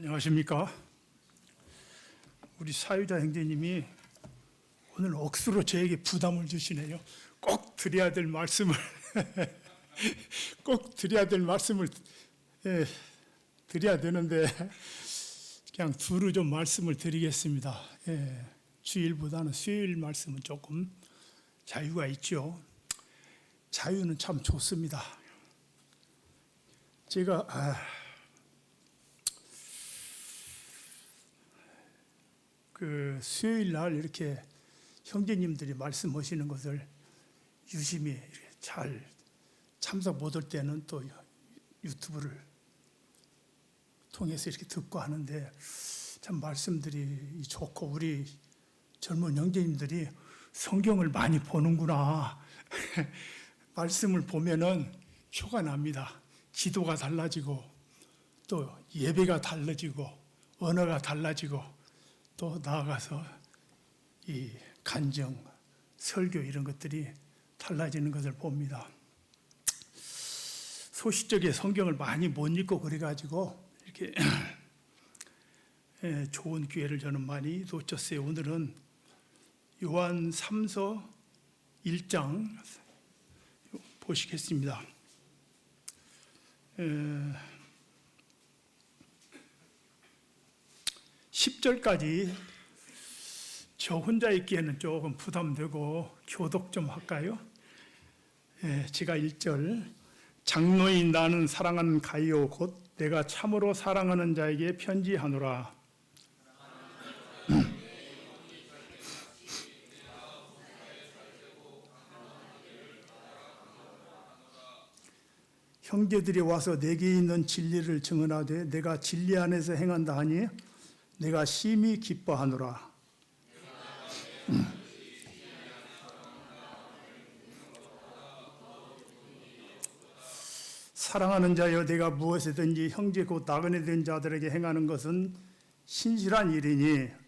안녕하십니까. 우리 사유자 형제님이 오늘 억수로 저에게 부담을 주시네요. 꼭 드려야 될 말씀을 꼭 드려야 될 말씀을 드려야 되는데 그냥 두루 좀 말씀을 드리겠습니다. 주일보다는 수요일 말씀은 조금 자유가 있죠. 자유는 참 좋습니다. 제가 그 수요일 날 이렇게 형제님들이 말씀하시는 것을 유심히 잘 참석 못할 때는 또 유튜브를 통해서 이렇게 듣고 하는데 참 말씀들이 좋고 우리 젊은 형제님들이 성경을 많이 보는구나. 말씀을 보면은 표가 납니다. 기도가 달라지고 또 예배가 달라지고 언어가 달라지고 또 나아가서 이 간정, 설교 이런 것들이 달라지는 것을 봅니다. 소시적에 성경을 많이 못 읽고 그래가지고 이렇게 좋은 기회를 저는 많이 놓쳤어요. 오늘은 요한 3서 1장 보시겠습니다. 10절까지 저 혼자 읽기에는 조금 부담되고 교독 좀 할까요? 제가 1절 장로인 나는 사랑하는 가이오 곧 내가 참으로 사랑하는 자에게 편지하노라. 형제들이 와서 내게 있는 진리를 증언하되 내가 진리 안에서 행한다 하니 내가 심히 기뻐하노라. 사랑하는 자여 내가 무엇이든지 형제 곧 나그네 된 자들에게 행하는 것은 신실한 일이니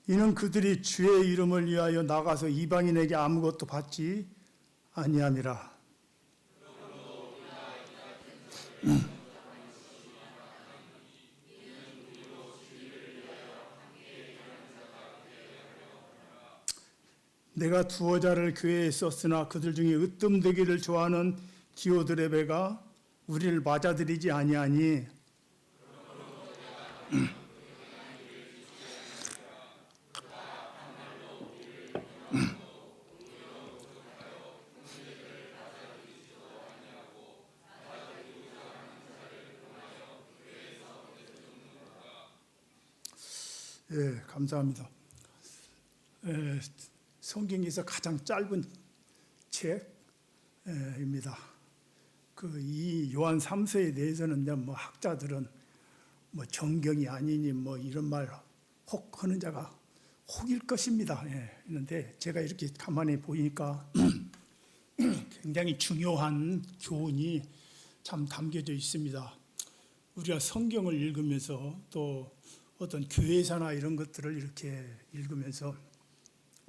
이는 그들이 주의 이름을 위하여 나가서 이방인에게 아무것도 받지 아니함이라. 내가 두어 자를 교회에 썼으나 그들 중에 으뜸되기를 좋아하는 디오드레베가 우리를 맞아들이지 아니하니 감사합니다. 성경에서 가장 짧은 책입니다. 이 요한 3서에 대해서는 뭐 학자들은 뭐 정경이 아니니 뭐 이런 말 혹 하는 자가 혹일 것입니다. 그런데 제가 이렇게 가만히 보니까 굉장히 중요한 교훈이 참 담겨져 있습니다. 우리가 성경을 읽으면서 또 어떤 교회사나 이런 것들을 이렇게 읽으면서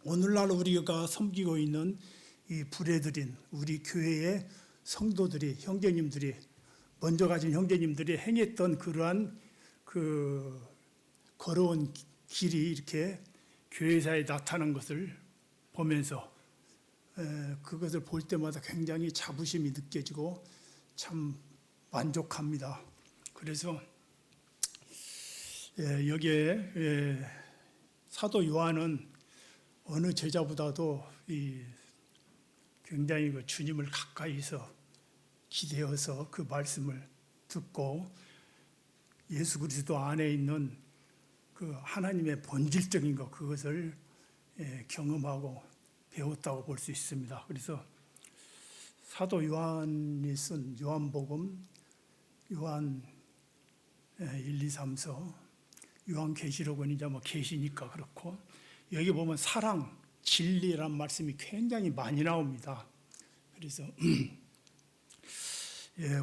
오늘날 우리가 섬기고 있는 이 불애들인 우리 교회의 성도들이 형제님들이 먼저 가진 형제님들이 행했던 그러한 그 걸어온 길이 이렇게 교회사에 나타난 것을 보면서 그것을 볼 때마다 굉장히 자부심이 느껴지고 참 만족합니다. 그래서 여기에 사도 요한은 어느 제자보다도 굉장히 그 주님을 가까이서 기대어서 그 말씀을 듣고 예수 그리스도 안에 있는 그 하나님의 본질적인 것 그것을 경험하고 배웠다고 볼 수 있습니다. 그래서 사도 요한이 쓴 요한복음, 요한 1, 2, 3서, 요한계시록은 이제 뭐 계시니까 그렇고 여기 보면 사랑, 진리란 말씀이 굉장히 많이 나옵니다. 그래서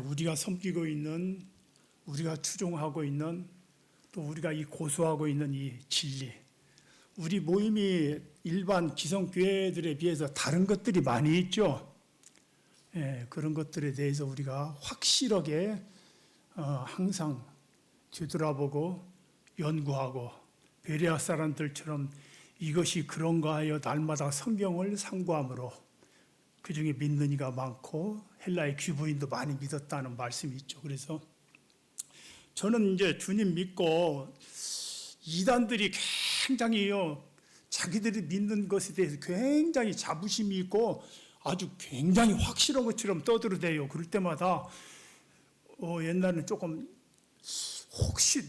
우리가 섬기고 있는, 우리가 추종하고 있는, 또 우리가 이 고수하고 있는 이 진리, 우리 모임이 일반 기성교회들에 비해서 다른 것들이 많이 있죠. 예, 그런 것들에 대해서 우리가 확실하게 항상 뒤돌아보고 연구하고 베레아 사람들처럼 이것이 그런가 하여 날마다 성경을 상고함으로 그중에 믿는 이가 많고 헬라의 귀부인도 많이 믿었다는 말씀이 있죠. 그래서 저는 이제 주님 믿고 이단들이 굉장히요 자기들이 믿는 것에 대해서 굉장히 자부심이 있고 아주 굉장히 확실한 것처럼 떠들어대요. 그럴 때마다 옛날에는 조금 혹시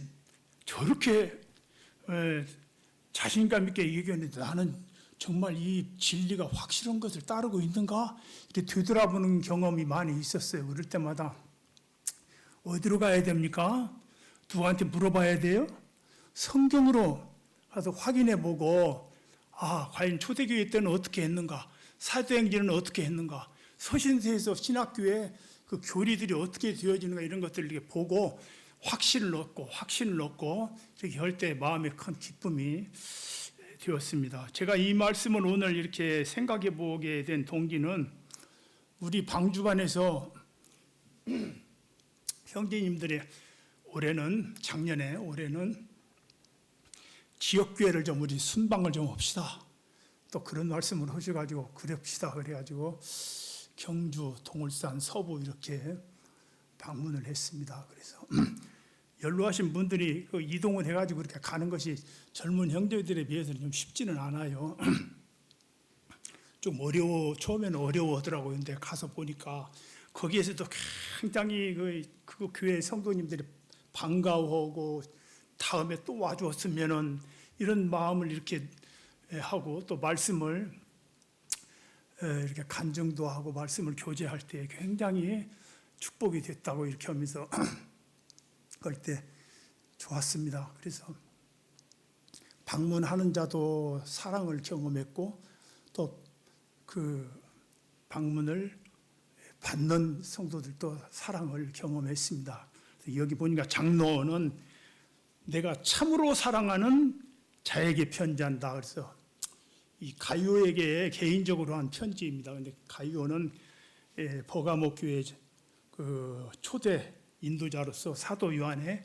저렇게 자신감 있게 얘기했는데 나는 정말 이 진리가 확실한 것을 따르고 있는가? 이렇게 되돌아보는 경험이 많이 있었어요. 그럴 때마다 어디로 가야 됩니까? 누구한테 물어봐야 돼요? 성경으로 가서 확인해 보고 과연 초대교회 때는 어떻게 했는가? 사도행전은 어떻게 했는가? 서신서에서 신학교에 그 교리들이 어떻게 되어지는가 이런 것들을 이렇게 보고 확신을 얻고 이렇게 할 때 마음에 큰 기쁨이 되었습니다. 제가 이 말씀을 오늘 이렇게 생각해 보게 된 동기는 우리 방주반에서 형제님들의 올해는 지역교회를 좀 우리 순방을 좀 합시다. 또 그런 말씀을 하셔가지고 그럽시다 그래가지고 경주, 동울산, 서부 이렇게 방문을 했습니다. 그래서 연로하신 분들이 그 이동을 해가지고 이렇게 가는 것이 젊은 형제들에 비해서는 좀 쉽지는 않아요. 좀 처음에는 어려워하더라고요. 근데 가서 보니까 거기에서도 굉장히 그 교회 성도님들이 반가워하고 다음에 또 와주었으면은 이런 마음을 이렇게 하고 또 말씀을 이렇게 간증도 하고 말씀을 교제할 때 굉장히 축복이 됐다고 이렇게 하면서 그럴 때 좋았습니다. 그래서 방문하는 자도 사랑을 경험했고 또 그 방문을 받는 성도들도 사랑을 경험했습니다. 여기 보니까 장로는 내가 참으로 사랑하는 자에게 편지한다. 그래서 이 가이오에게 개인적으로 한 편지입니다. 근데 가이오는 버가모 교회 그 초대 인도자로서 사도 요한의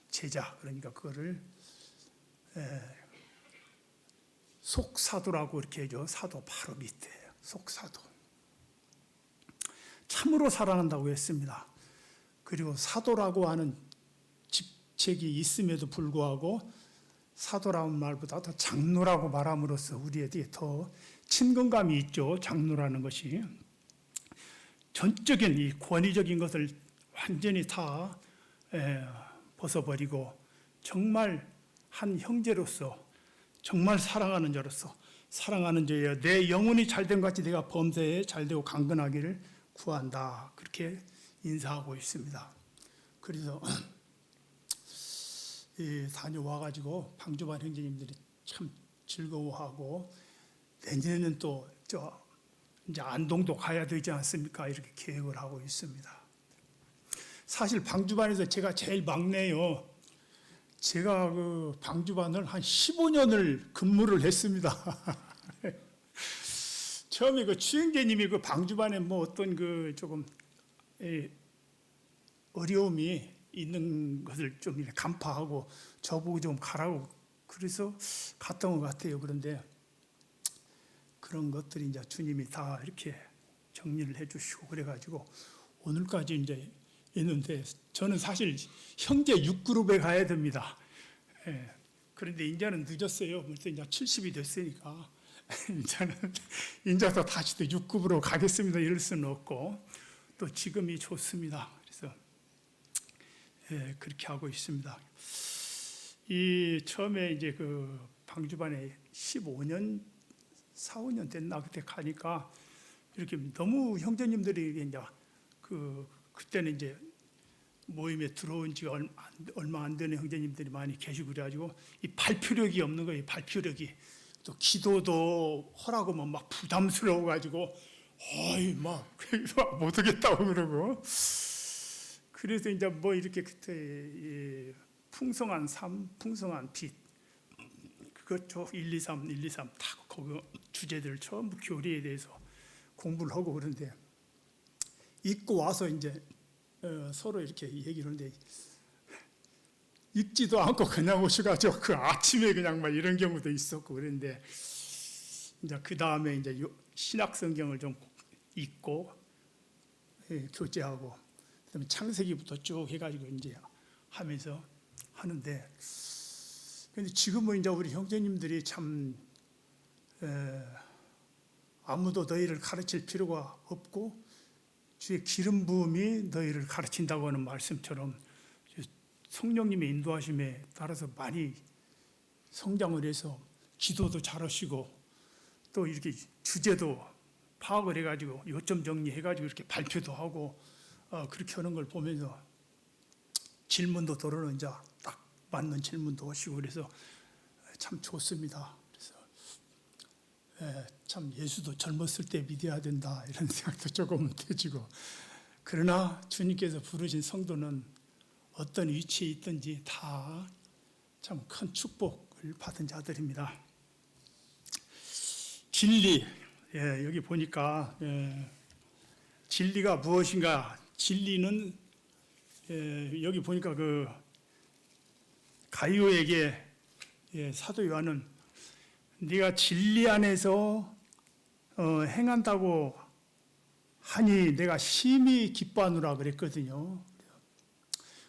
제자, 그러니까 그거를 속사도라고 이렇게 해줘. 사도 바로 밑에 속사도. 참으로 사랑한다고 했습니다. 그리고 사도라고 하는 직책이 있음에도 불구하고 사도라는 말보다 더 장로라고 말함으로써 우리에게 더 친근감이 있죠. 장로라는 것이 전적인 이 권위적인 것을 완전히 다 벗어버리고 정말 한 형제로서 정말 사랑하는 자로서 사랑하는 자여 내 영혼이 잘된 것 같이 내가 범사에 잘되고 강건하기를 구한다. 그렇게 인사하고 있습니다. 그래서 다녀와가지고 방주반 형제님들이 참 즐거워하고 내년에는 또 이제 안동도 가야 되지 않습니까? 이렇게 계획을 하고 있습니다. 사실 방주반에서 제가 제일 막내요. 제가 그 방주반을 한 15년을 근무를 했습니다. 처음에 그 추행제님이 그 방주반에 뭐 어떤 그 조금 어려움이 있는 것을 좀 이렇게 간파하고 저보고 좀 가라고 그래서 갔던 것 같아요. 그런데 그런 것들이 이제 주님이 다 이렇게 정리를 해주시고 그래가지고 오늘까지 이제 있는데 저는 사실 형제 6그룹에 가야 됩니다. 그런데 이제는 늦었어요. 벌써 이제 70이 됐으니까 이제 또 다시 또 6급으로 가겠습니다. 이럴 수는 없고 또 지금이 좋습니다. 그래서 그렇게 하고 있습니다. 이 처음에 이제 그 방주반에 15년, 4, 5년 됐나 그때 가니까 이렇게 너무 형제님들이 이제 그때는 이제 모임에 들어온 지 얼마 안 되는 형제님들이 많이 계시고 그래가지고 이 발표력이 없는 거예요. 발표력이 또 기도도 허락하면 막 부담스러워 가지고 막 못하겠다고 그러고 그래서 이제 이렇게 그때 풍성한 삶, 풍성한 빛 그쪽 1, 2, 3, 1, 2, 3 다 그 주제들 전부 교리에 대해서 공부를 하고 그런데 읽고 와서 이제 서로 이렇게 얘기를 하는데 읽지도 않고 그냥 오셔가지고 그 아침에 그냥 막 이런 경우도 있었고 그런데 이제 그 다음에 이제 신약 성경을 좀 읽고 교제하고 그다음에 창세기부터 쭉 해가지고 이제 하면서 하는데 근데 지금은 이제 우리 형제님들이 참 아무도 너희를 가르칠 필요가 없고 주의 기름 부음이 너희를 가르친다고 하는 말씀처럼 성령님의 인도하심에 따라서 많이 성장을 해서 기도도 잘하시고 또 이렇게 주제도 파악을 해가지고 요점 정리해가지고 이렇게 발표도 하고 그렇게 하는 걸 보면서 질문도 들어는 이제 딱 맞는 질문도 하시고 그래서 참 좋습니다. 그래서 참 예수도 젊었을 때 믿어야 된다 이런 생각도 조금 되지고 그러나 주님께서 부르신 성도는 어떤 위치에 있든지 다 참 큰 축복을 받은 자들입니다. 진리 여기 보니까 진리가 무엇인가? 진리는 여기 보니까 그 가이오에게 사도 요한은 네가 진리 안에서 행한다고 하니 내가 심히 기뻐하노라 그랬거든요.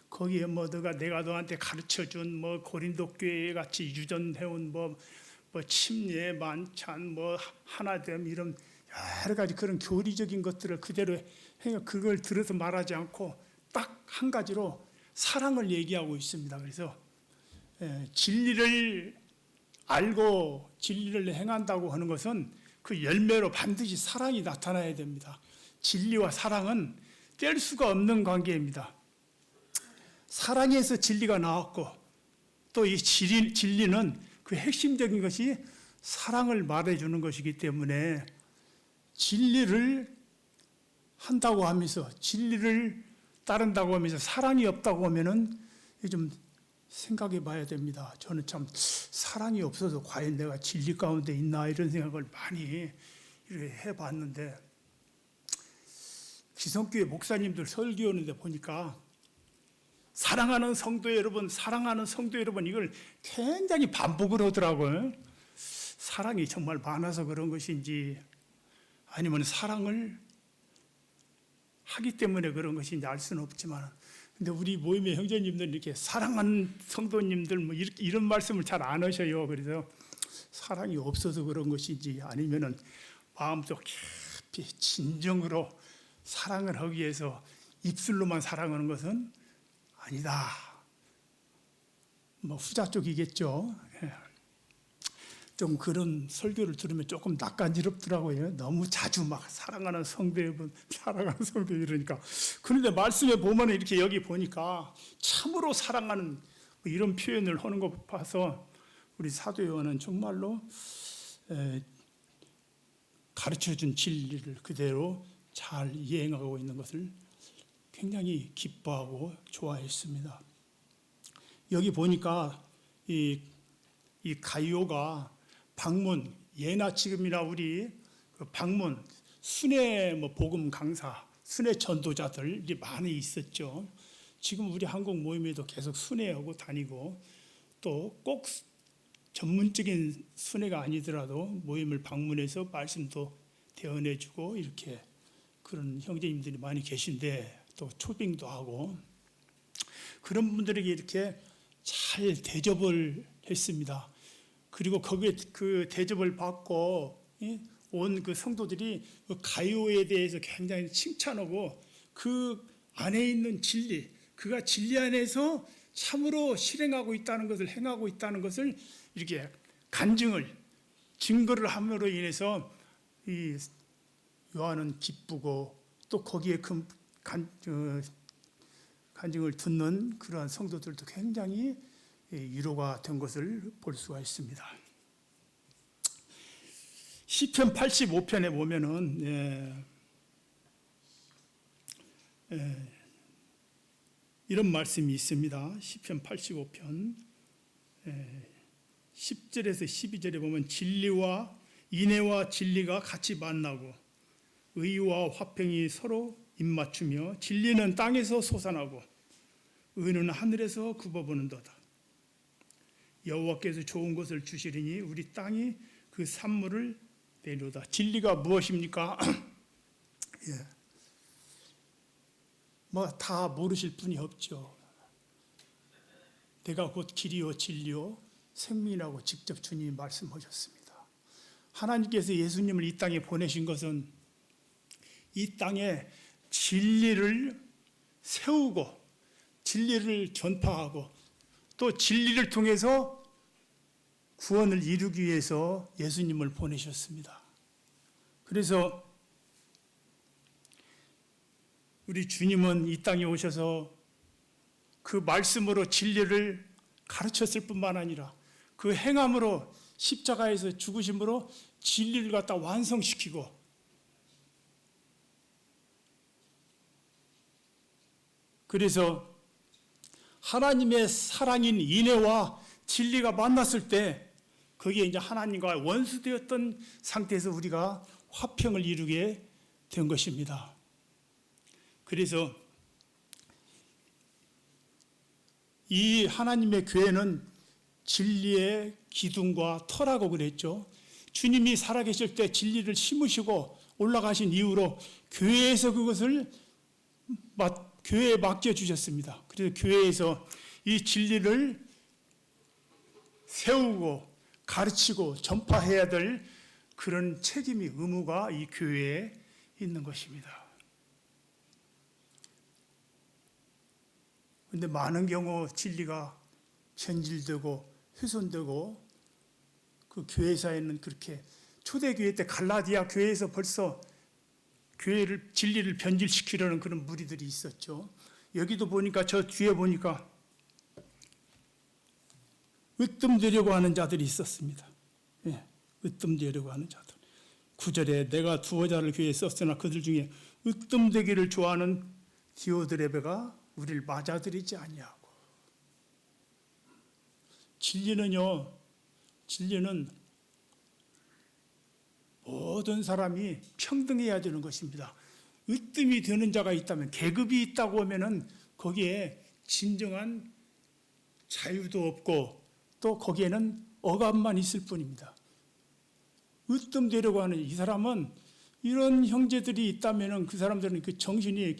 거기에 뭐 내가 너한테 가르쳐준 뭐 고린도 교회 같이 유전해온 뭐 침례 만찬 뭐 하나됨 이런 여러 가지 그런 교리적인 것들을 그대로 해 그걸 들어서 말하지 않고 딱 한 가지로 사랑을 얘기하고 있습니다. 그래서 진리를 알고 진리를 행한다고 하는 것은 그 열매로 반드시 사랑이 나타나야 됩니다. 진리와 사랑은 뗄 수가 없는 관계입니다. 사랑에서 진리가 나왔고 또 이 진리는 그 핵심적인 것이 사랑을 말해주는 것이기 때문에 진리를 한다고 하면서 진리를 따른다고 하면서 사랑이 없다고 하면은 좀 생각해 봐야 됩니다. 저는 참 사랑이 없어서 과연 내가 진리 가운데 있나 이런 생각을 많이 이렇게 해봤는데 기성교회 목사님들 설교하는데 보니까 사랑하는 성도 여러분, 사랑하는 성도 여러분 이걸 굉장히 반복을 하더라고요. 사랑이 정말 많아서 그런 것인지 아니면 사랑을 하기 때문에 그런 것인지 알 수는 없지만 근데 우리 모임의 형제님들 이렇게 사랑하는 성도님들 뭐 이런 말씀을 잘 안 하셔요. 그래서 사랑이 없어서 그런 것인지 아니면은 마음속 깊이 진정으로 사랑을 하기 위해서 입술로만 사랑하는 것은 아니다. 뭐 후자 쪽이겠죠. 좀 그런 설교를 들으면 조금 낯간지럽더라고요. 너무 자주 막 사랑하는 성도 여러분, 사랑하는 성도 이러니까. 그런데 말씀에 보면 이렇게 여기 보니까 참으로 사랑하는 뭐 이런 표현을 하는 것 봐서 우리 사도 요한은 정말로 가르쳐준 진리를 그대로 잘 이행하고 있는 것을 굉장히 기뻐하고 좋아했습니다. 여기 보니까 이 가이오가 방문 예나 지금이나 우리 그 방문 순회 뭐 복음 강사 순회 전도자들이 많이 있었죠. 지금 우리 한국 모임에도 계속 순회하고 다니고 또 꼭 전문적인 순회가 아니더라도 모임을 방문해서 말씀도 대언해주고 이렇게 그런 형제님들이 많이 계신데 또 초빙도 하고 그런 분들에게 이렇게 잘 대접을 했습니다. 그리고 거기에 그 대접을 받고 온 그 성도들이 그 가이오에 대해서 굉장히 칭찬하고 그 안에 있는 진리, 그가 진리 안에서 참으로 실행하고 있다는 것을 행하고 있다는 것을 이렇게 증거를 함으로 인해서 이 요한은 기쁘고 또 거기에 간증을 듣는 그러한 성도들도 굉장히 위로가 된 것을 볼 수가 있습니다. 시편 85편에 보면은 이런 말씀이 있습니다. 시편 85편 10절에서 12절에 보면 진리와 인애와 진리가 같이 만나고 의와 화평이 서로 입맞추며 진리는 땅에서 솟아나고 의는 하늘에서 굽어보는도다. 여호와께서 좋은 것을 주시리니 우리 땅이 그 산물을 내려다. 진리가 무엇입니까? 예. 뭐 다 모르실 분이 없죠. 내가 곧 길이요 진리요 생명이라고 직접 주님이 말씀하셨습니다. 하나님께서 예수님을 이 땅에 보내신 것은 이 땅에 진리를 세우고 진리를 전파하고 또 진리를 통해서 구원을 이루기 위해서 예수님을 보내셨습니다. 그래서 우리 주님은 이 땅에 오셔서 그 말씀으로 진리를 가르쳤을 뿐만 아니라 그 행함으로 십자가에서 죽으심으로 진리를 갖다 완성시키고 그래서 하나님의 사랑인 인애와 진리가 만났을 때 거기에 이제 하나님과 원수되었던 상태에서 우리가 화평을 이루게 된 것입니다. 그래서 이 하나님의 교회는 진리의 기둥과 터라고 그랬죠. 주님이 살아계실 때 진리를 심으시고 올라가신 이후로 교회에서 그것을 교회에 맡겨주셨습니다. 그래서 교회에서 이 진리를 세우고 가르치고 전파해야 될 그런 책임이 의무가 이 교회에 있는 것입니다. 그런데 많은 경우 진리가 변질되고 훼손되고 그 교회사에는 그렇게 초대교회 때 갈라디아 교회에서 벌써 교회를 진리를 변질시키려는 그런 무리들이 있었죠. 여기도 보니까 저 뒤에 보니까 으뜸되려고 하는 자들이 있었습니다. 예, 으뜸되려고 하는 자들. 9절에 내가 두어 자를 교회에 썼으나 그들 중에 으뜸되기를 좋아하는 디오드레베가 우리를 맞아들이지 아니하고. 진리는 모든 사람이 평등해야 되는 것입니다. 으뜸이 되는 자가 있다면, 계급이 있다고 하면은 거기에 진정한 자유도 없고 또 거기에는 억압만 있을 뿐입니다. 으뜸되려고 하는 이 사람은 이런 형제들이 있다면은 그 사람들은 그 정신이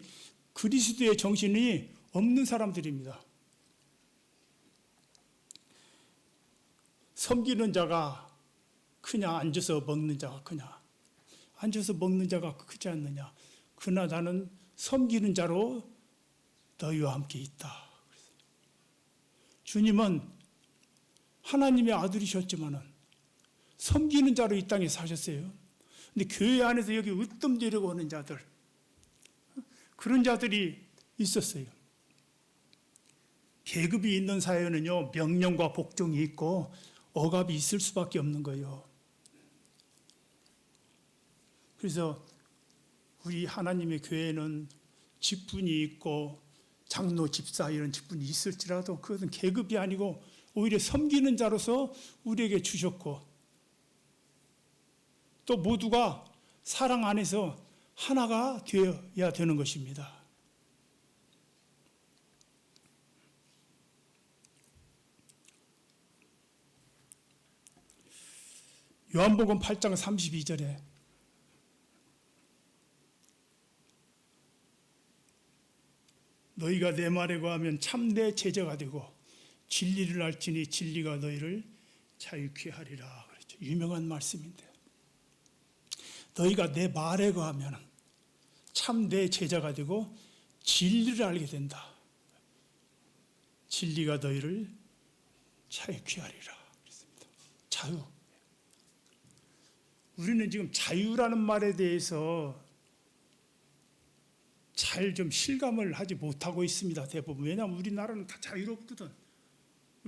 그리스도의 정신이 없는 사람들입니다. 섬기는 자가 크냐 앉아서 먹는 자가 크냐 앉아서 먹는 자가 크지 않느냐 그러나 나는 섬기는 자로 너희와 함께 있다. 주님은 하나님의 아들이셨지만은 섬기는 자로 이 땅에 사셨어요. 근데 교회 안에서 여기 으뜸되려고 하는 자들 그런 자들이 있었어요. 계급이 있는 사회는요 명령과 복종이 있고 억압이 있을 수밖에 없는 거예요. 그래서 우리 하나님의 교회는 직분이 있고 장로, 집사 이런 직분이 있을지라도 그것은 계급이 아니고 오히려 섬기는 자로서 우리에게 주셨고 또 모두가 사랑 안에서 하나가 되어야 되는 것입니다. 요한복음 8장 32절에 너희가 내 말에 거하면 참 내 제자가 되고 진리를 알지니 진리가 너희를 자유케 하리라. 그랬죠. 유명한 말씀인데 너희가 내 말에 거하면 참 내 제자가 되고 진리를 알게 된다. 진리가 너희를 자유케 하리라. 그랬습니다. 자유. 우리는 지금 자유라는 말에 대해서 잘 좀 실감을 하지 못하고 있습니다. 대부분. 왜냐하면 우리나라는 다 자유롭거든.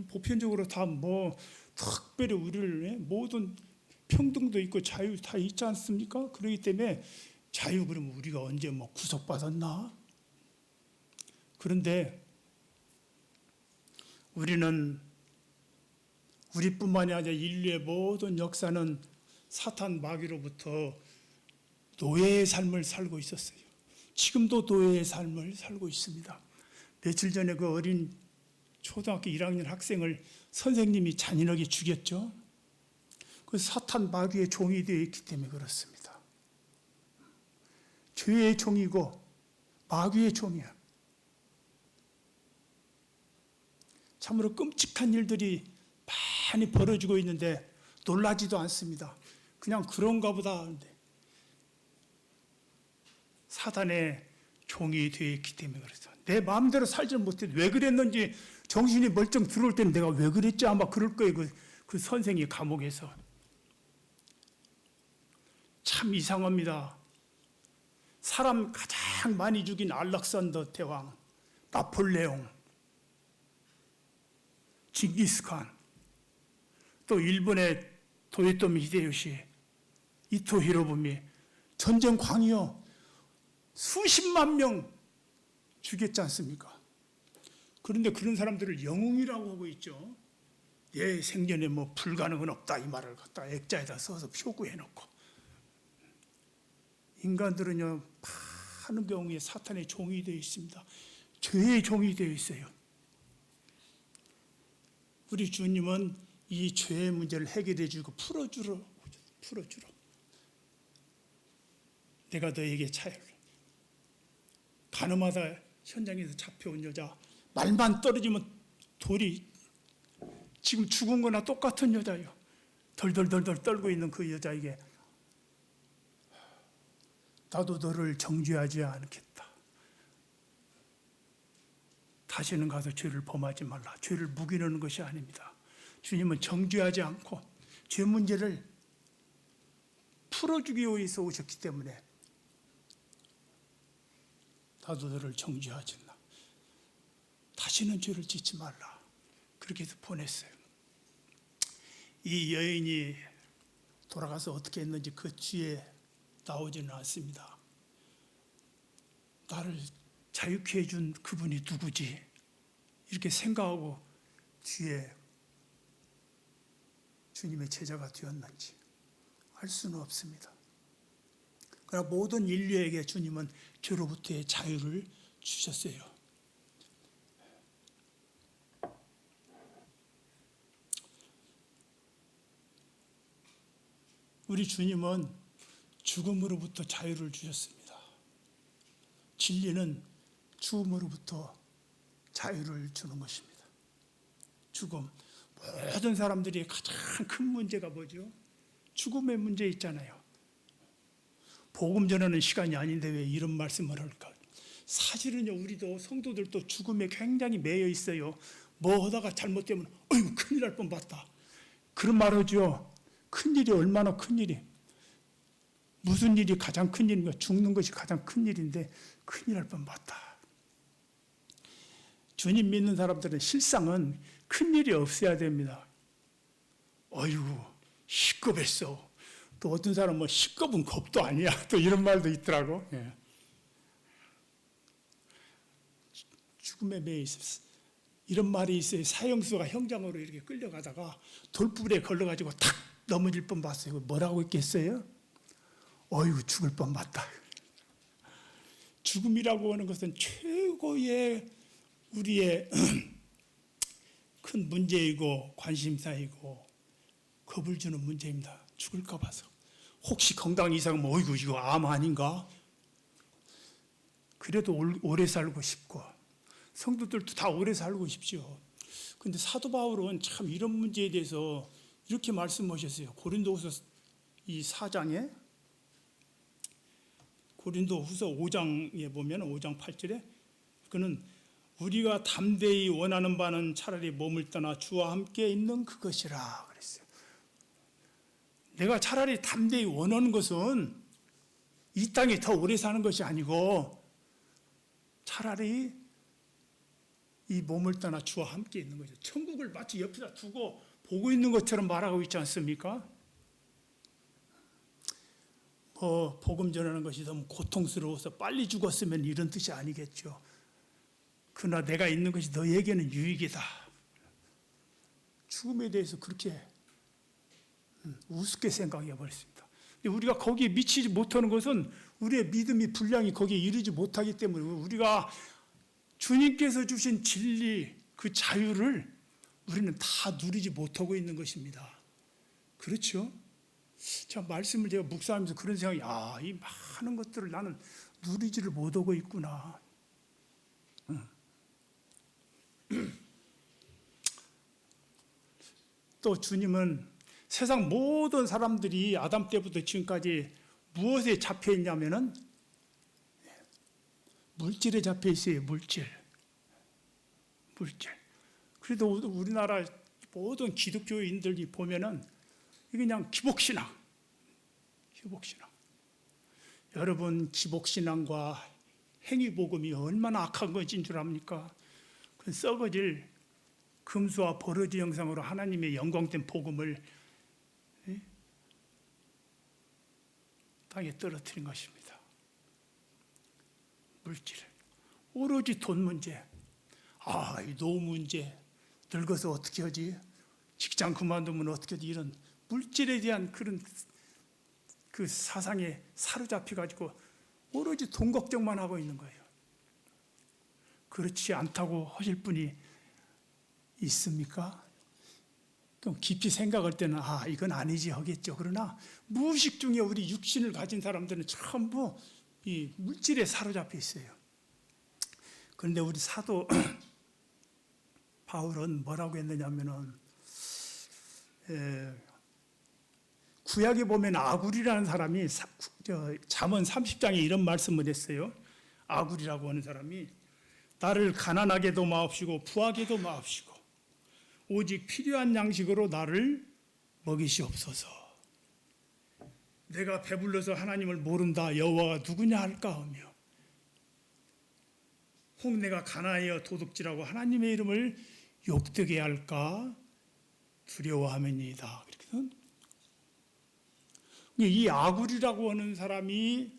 보편적으로 다 뭐 특별히 우리를 모든 평등도 있고 자유 다 있지 않습니까? 그렇기 때문에 자유 그러면 우리가 언제 뭐 구속받았나? 그런데 우리는 우리뿐만이 아니라 인류의 모든 역사는 사탄 마귀로부터 노예의 삶을 살고 있었어요. 지금도 노예의 삶을 살고 있습니다. 며칠 전에 그 어린 초등학교 1학년 학생을 선생님이 잔인하게 죽였죠. 그 사탄 마귀의 종이 되어 있기 때문에 그렇습니다. 죄의 종이고 마귀의 종이야. 참으로 끔찍한 일들이 많이 벌어지고 있는데 놀라지도 않습니다. 그냥 그런가 보다 하는데 사단의 종이 되어 있기 때문에 그래서 내 마음대로 살지 못해. 왜 그랬는지 정신이 멀쩡 들어올 때는 내가 왜 그랬지 아마 그럴 거예요. 그 선생이 감옥에서. 참 이상합니다. 사람 가장 많이 죽인 알렉산더 대왕, 나폴레옹, 징기스칸, 또 일본의 도요토미 히데요시, 이토 히로부미, 전쟁 광이요. 수십만 명 죽였지 않습니까? 그런데 그런 사람들을 영웅이라고 하고 있죠. 예, 생전에 뭐 불가능은 없다 이 말을 갖다 액자에다 써서 표구해 놓고. 인간들은요, 많은 경우에 사탄의 종이 되어 있습니다. 죄의 종이 되어 있어요. 우리 주님은 이 죄의 문제를 해결해 주고 풀어주러. 내가 너에게 차열. 가늠하다 현장에서 잡혀온 여자, 말만 떨어지면 돌이 지금 죽은 거나 똑같은 여자예요. 덜덜덜덜 떨고 있는 그 여자에게 나도 너를 정죄하지 않겠다. 다시는 가서 죄를 범하지 말라. 죄를 묵이는 것이 아닙니다. 주님은 정죄하지 않고 죄 문제를 풀어주기 위해서 오셨기 때문에 나도 너를 정죄하지 않나. 다시는 죄를 짓지 말라. 그렇게 해서 보냈어요. 이 여인이 돌아가서 어떻게 했는지 그 뒤에 나오지는 않습니다. 나를 자유케 해준 그분이 누구지? 이렇게 생각하고 뒤에 주님의 제자가 되었는지 알 수는 없습니다. 그러나 모든 인류에게 주님은 죄로부터의 자유를 주셨어요. 우리 주님은 죽음으로부터 자유를 주셨습니다. 진리는 죽음으로부터 자유를 주는 것입니다. 죽음. 모든 사람들이 가장 큰 문제가 뭐죠? 죽음의 문제 있잖아요. 복음 전하는 시간이 아닌데 왜 이런 말씀을 할까? 사실은요, 우리도 성도들도 죽음에 굉장히 매여 있어요. 뭐 하다가 잘못되면 어이구 큰일 날 뻔 봤다. 그런 말 하죠. 큰일이 얼마나 큰일이. 무슨 일이 가장 큰일인가? 죽는 것이 가장 큰일인데 큰일 날 뻔 봤다. 주님 믿는 사람들은 실상은 큰일이 없어야 됩니다. 어이구 시겁했어. 또 어떤 사람은 뭐 시겁은 겁도 아니야. 또 이런 말도 있더라고. 예. 죽음에 매여 있었어. 이런 말이 있어요. 사형수가 형장으로 이렇게 끌려가다가 돌불에 걸려가지고 탁 넘어질 뻔 봤어요. 뭐라고 했겠어요? 어이구 죽을 뻔 봤다. 죽음이라고 하는 것은 최고의 우리의 큰 문제이고 관심사이고 겁을 주는 문제입니다. 죽을까 봐서. 혹시 건강 이상하면 어이구 이거 암 아닌가? 그래도 오래 살고 싶고 성도들도 다 오래 살고 싶죠. 그런데 사도 바울은 참 이런 문제에 대해서 이렇게 말씀하셨어요. 고린도후서 이 4장에 고린도후서 5장에 보면 5장 8절에 그는 우리가 담대히 원하는 바는 차라리 몸을 떠나 주와 함께 있는 그것이라 그랬어요. 내가 차라리 담대히 원하는 것은 이 땅에 더 오래 사는 것이 아니고 차라리 이 몸을 떠나 주와 함께 있는 거죠. 천국을 마치 옆에다 두고 보고 있는 것처럼 말하고 있지 않습니까? 복음 전하는 것이 너무 고통스러워서 빨리 죽었으면 이런 뜻이 아니겠죠. 그러나 내가 있는 것이 너에게는 유익이다. 죽음에 대해서 그렇게 우습게 생각해 버렸습니다. 우리가 거기에 미치지 못하는 것은 우리의 믿음이 분량이 거기에 이르지 못하기 때문에 우리가 주님께서 주신 진리, 그 자유를 우리는 다 누리지 못하고 있는 것입니다. 그렇죠? 자, 말씀을 제가 묵상하면서 그런 생각이, 이 많은 것들을 나는 누리지를 못하고 있구나. 또 주님은 세상 모든 사람들이 아담 때부터 지금까지 무엇에 잡혀 있냐면은 물질에 잡혀 있어요. 물질. 그래도 우리나라 모든 기독교인들이 보면은 이게 그냥 기복신앙. 여러분, 기복신앙과 행위복음이 얼마나 악한 것인 줄 압니까? 그 썩어질 금수와 버러지 형상으로 하나님의 영광된 복음을 땅에 떨어뜨린 것입니다. 물질. 오로지 돈 문제. 이 노후 문제. 늙어서 어떻게 하지? 직장 그만두면 어떻게 하지? 이런 물질에 대한 그런 그 사상에 사로잡혀가지고 오로지 돈 걱정만 하고 있는 거예요. 그렇지 않다고 하실 분이 있습니까? 좀 깊이 생각할 때는 이건 아니지 하겠죠. 그러나 무의식 중에 우리 육신을 가진 사람들은 전부 이 물질에 사로잡혀 있어요. 그런데 우리 사도 바울은 뭐라고 했느냐면은 구약에 보면 아굴이라는 사람이 잠언 30장에 이런 말씀을 했어요. 아굴이라고 하는 사람이 나를 가난하게도 마옵시고 부하게도 마옵시고 오직 필요한 양식으로 나를 먹이시옵소서. 내가 배불러서 하나님을 모른다 여호와가 누구냐 할까 하며 혹 내가 가난하여 도둑질하고 하나님의 이름을 욕되게 할까 두려워하면이다. 이 아굴이라고 하는 사람이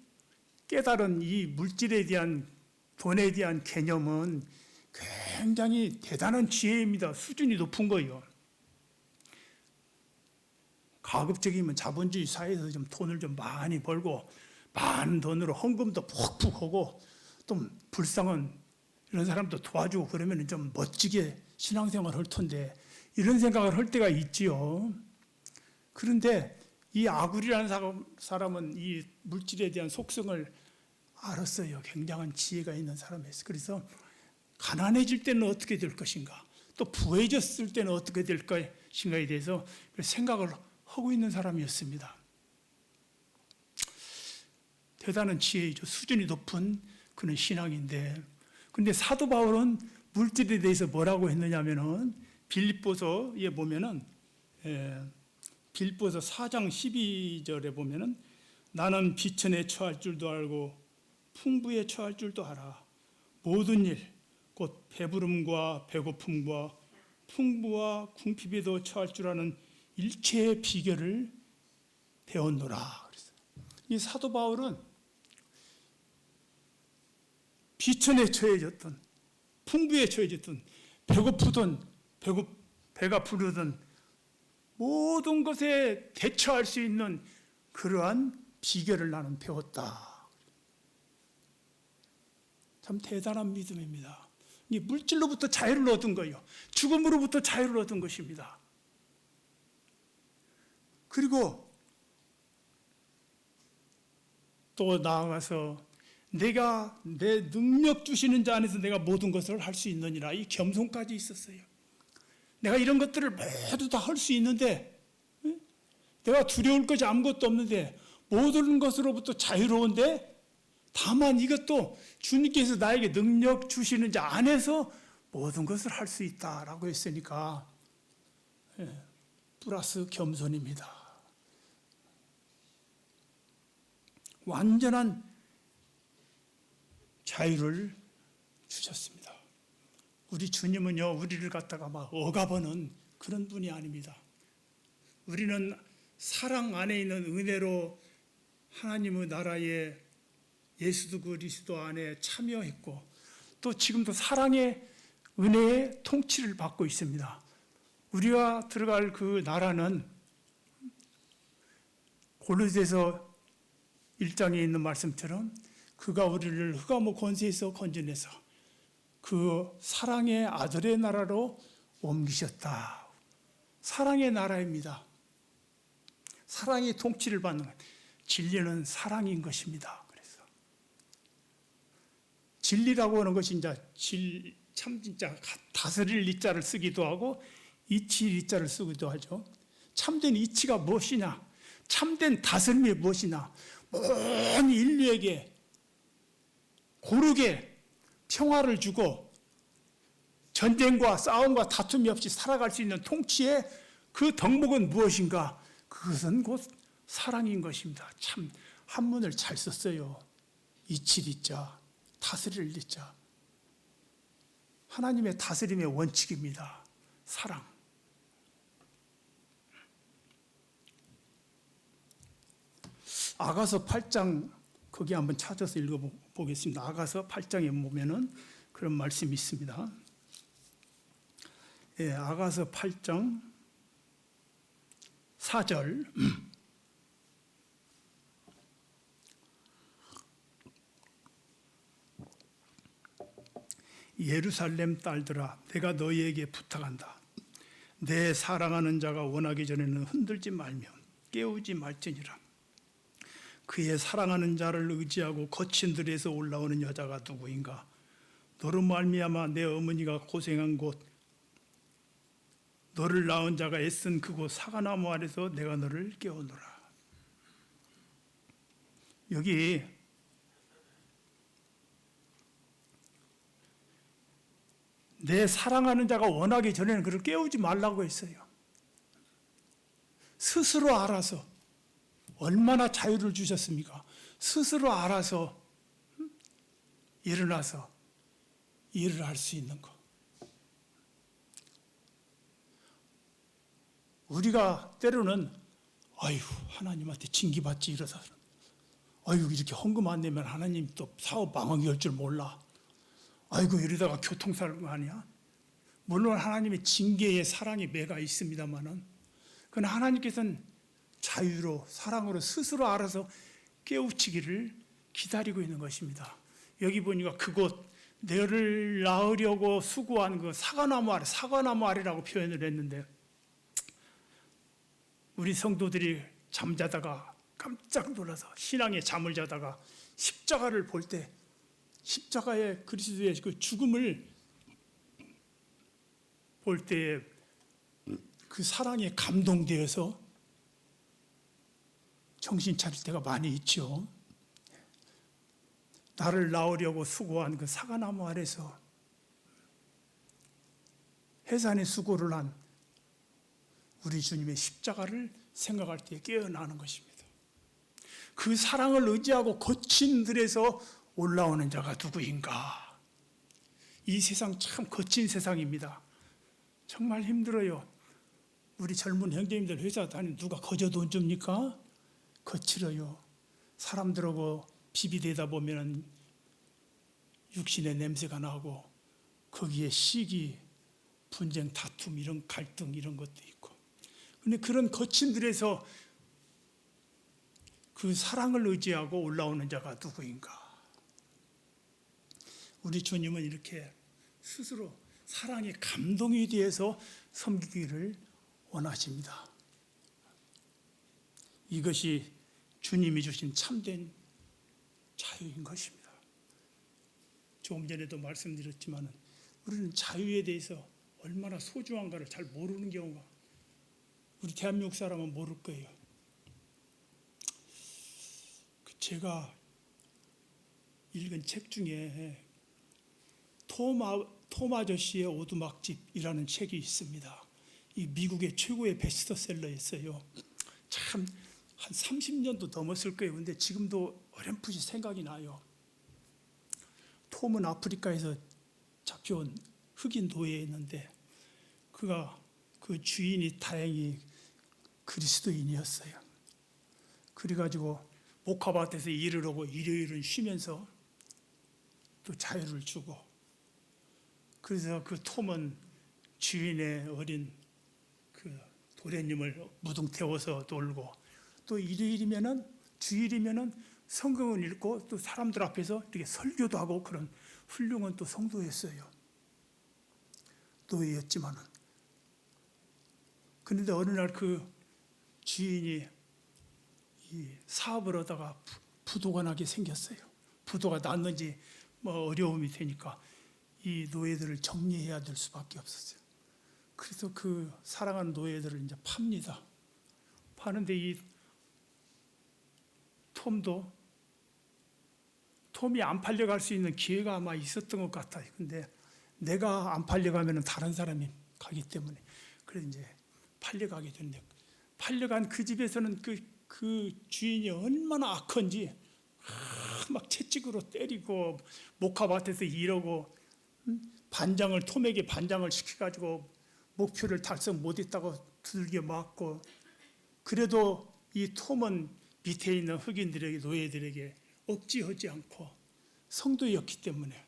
깨달은 이 물질에 대한 돈에 대한 개념은 굉장히 대단한 지혜입니다. 수준이 높은 거예요. 가급적이면 자본주의 사회에서 좀 돈을 좀 많이 벌고 많은 돈으로 헌금도 푹푹 하고 또 불쌍한 이런 사람도 도와주고 그러면 좀 멋지게 신앙생활을 할 텐데 이런 생각을 할 때가 있지요. 그런데 이 아굴이라는 사람은 이 물질에 대한 속성을 알았어요. 굉장한 지혜가 있는 사람이었어요. 그래서 가난해질 때는 어떻게 될 것인가, 또 부해졌을 때는 어떻게 될 것인가에 대해서 생각을 하고 있는 사람이었습니다. 대단한 지혜이죠. 수준이 높은 그런 신앙인데, 근데 사도 바울은 물질에 대해서 뭐라고 했느냐면은 빌립보서에 보면은 빌립보서 4장 12절에 보면은 나는 비천에 처할 줄도 알고 풍부에 처할 줄도 알아. 모든 일 곧 배부름과 배고픔과 풍부와 궁핍에도 처할 줄 아는 일체의 비결을 배웠노라. 이 사도 바울은 비천에 처해졌던, 풍부에 처해졌던, 배고프든 배가 부르든 모든 것에 대처할 수 있는 그러한 비결을 나는 배웠다. 참 대단한 믿음입니다. 이 물질로부터 자유를 얻은 거예요. 죽음으로부터 자유를 얻은 것입니다. 그리고 또 나아가서 내가 내 능력 주시는 자 안에서 내가 모든 것을 할 수 있느니라, 이 겸손까지 있었어요. 내가 이런 것들을 모두 다 할 수 있는데, 내가 두려울 것이 아무것도 없는데 모든 것으로부터 자유로운데, 다만 이것도 주님께서 나에게 능력 주시는 자 안에서 모든 것을 할 수 있다라고 했으니까 플러스 겸손입니다. 완전한 자유를 주셨습니다. 우리 주님은요, 우리를 갖다가 막 억압하는 그런 분이 아닙니다. 우리는 사랑 안에 있는 은혜로 하나님의 나라에 예수 그리스도 안에 참여했고, 또 지금도 사랑의 은혜의 통치를 받고 있습니다. 우리가 들어갈 그 나라는 고린도서 1장에 있는 말씀처럼 그가 우리를 흑암의 권세에서 건져내서 그 사랑의 아들의 나라로 옮기셨다. 사랑의 나라입니다. 사랑이 통치를 받는 것. 진리는 사랑인 것입니다. 그래서 진리라고 하는 것이 이제 참 진짜 다스릴 이자를 쓰기도 하고 이치 이자를 쓰기도 하죠. 참된 이치가 무엇이냐? 참된 다스림이 무엇이냐? 온 인류에게 고르게 평화를 주고 전쟁과 싸움과 다툼이 없이 살아갈 수 있는 통치의 그 덕목은 무엇인가? 그것은 곧 사랑인 것입니다. 참 한문을 잘 썼어요. 이칠 이자, 다스릴 이자. 하나님의 다스림의 원칙입니다. 사랑. 아가서 8장 거기 한번 찾아서 읽어보겠습니다. 아가서 8장에 보면은 그런 말씀이 있습니다. 예, 아가서 8장 4절. 예루살렘 딸들아, 내가 너희에게 부탁한다. 내 사랑하는 자가 원하기 전에는 흔들지 말며 깨우지 말지니라. 그의 사랑하는 자를 의지하고 거친 들에서 올라오는 여자가 누구인가? 너로 말미암아 내 어머니가 고생한 곳, 너를 낳은 자가 애쓴 그곳 사과나무 아래서 내가 너를 깨우노라. 여기 내 사랑하는 자가 원하기 전에는 그를 깨우지 말라고 했어요. 스스로 알아서 얼마나 자유를 주셨습니까? 스스로 알아서 일어나서 일을 할 수 있는 것. 우리가 때로는 아유 하나님한테 징계받지 이러다 아유 이렇게 헌금 안 내면 하나님 또 사업 망하게 할 줄 몰라. 아이고 이러다가 교통사고 아니야? 물론 하나님의 징계의 사랑의 매가 있습니다만은 그러나 하나님께서는 자유로 사랑으로 스스로 알아서 깨우치기를 기다리고 있는 것입니다. 여기 보니까 그곳 너를 낳으려고 수고한 그 사과나무 아래라고 표현을 했는데 우리 성도들이 잠자다가 깜짝 놀라서 신앙의 잠을 자다가 십자가를 볼 때 십자가의 그리스도의 그 죽음을 볼 때 그 사랑에 감동되어서 정신 차릴 때가 많이 있죠. 나를 낳으려고 수고한 그 사과나무 아래서 해산의 수고를 한 우리 주님의 십자가를 생각할 때 깨어나는 것입니다. 그 사랑을 의지하고 거친 들에서 올라오는 자가 누구인가? 이 세상 참 거친 세상입니다. 정말 힘들어요. 우리 젊은 형제님들 회사 다니는 누가 거저 돈 줍니까? 거칠어요. 사람들하고 비비대다 보면 육신의 냄새가 나고 거기에 시기, 분쟁, 다툼, 이런 갈등 이런 것도 있고. 그런데 그런 거친 들에서 그 사랑을 의지하고 올라오는 자가 누구인가? 우리 주님은 이렇게 스스로 사랑의 감동이 되어서 섬기기를 원하십니다. 이것이 주님이 주신 참된 자유인 것입니다. 조금 전에도 말씀드렸지만 우리는 자유에 대해서 얼마나 소중한가를 잘 모르는 경우가 우리 대한민국 사람은 모를 거예요. 제가 읽은 책 중에 톰 아저씨의 오두막집이라는 책이 있습니다. 이 미국의 최고의 베스트셀러였어요. 참 한 30년도 넘었을 거예요. 근데 지금도 어렴풋이 생각이 나요. 톰은 아프리카에서 잡혀온 흑인 노예였는데 그가 그 주인이 다행히 그리스도인이었어요. 그래가지고 목화밭에서 일을 하고 일요일은 쉬면서 또 자유를 주고 그래서 그 톰은 주인의 어린 그 도련님을 무등 태워서 놀고, 또 일요일이면은 주일이면은 성경을 읽고 또 사람들 앞에서 이렇게 설교도 하고 그런 훌륭한 또 성도였어요. 노예였지만은. 그런데 어느 날 그 주인이 이 사업을 하다가 부도가 나게 생겼어요. 부도가 났는지 뭐 어려움이 되니까 이 노예들을 정리해야 될 수밖에 없었어요. 그래서 그 사랑하는 노예들을 이제 팝니다. 파는데 이 톰이 안 팔려갈 수 있는 기회가 아마 있었던 것 같아요. 근데 내가 안 팔려가면 다른 사람이 가기 때문에 그래서 이제 팔려가게 됐는데, 팔려간 그 집에서는 그 주인이 얼마나 악한지 막 채찍으로 때리고 목화밭에서 이러고, 톰에게 반장을 시켜가지고 목표를 달성 못했다고 두들겨 맞고, 그래도 이 톰은 밑에 있는 흑인들에게, 노예들에게 억지하지 않고 성도였기 때문에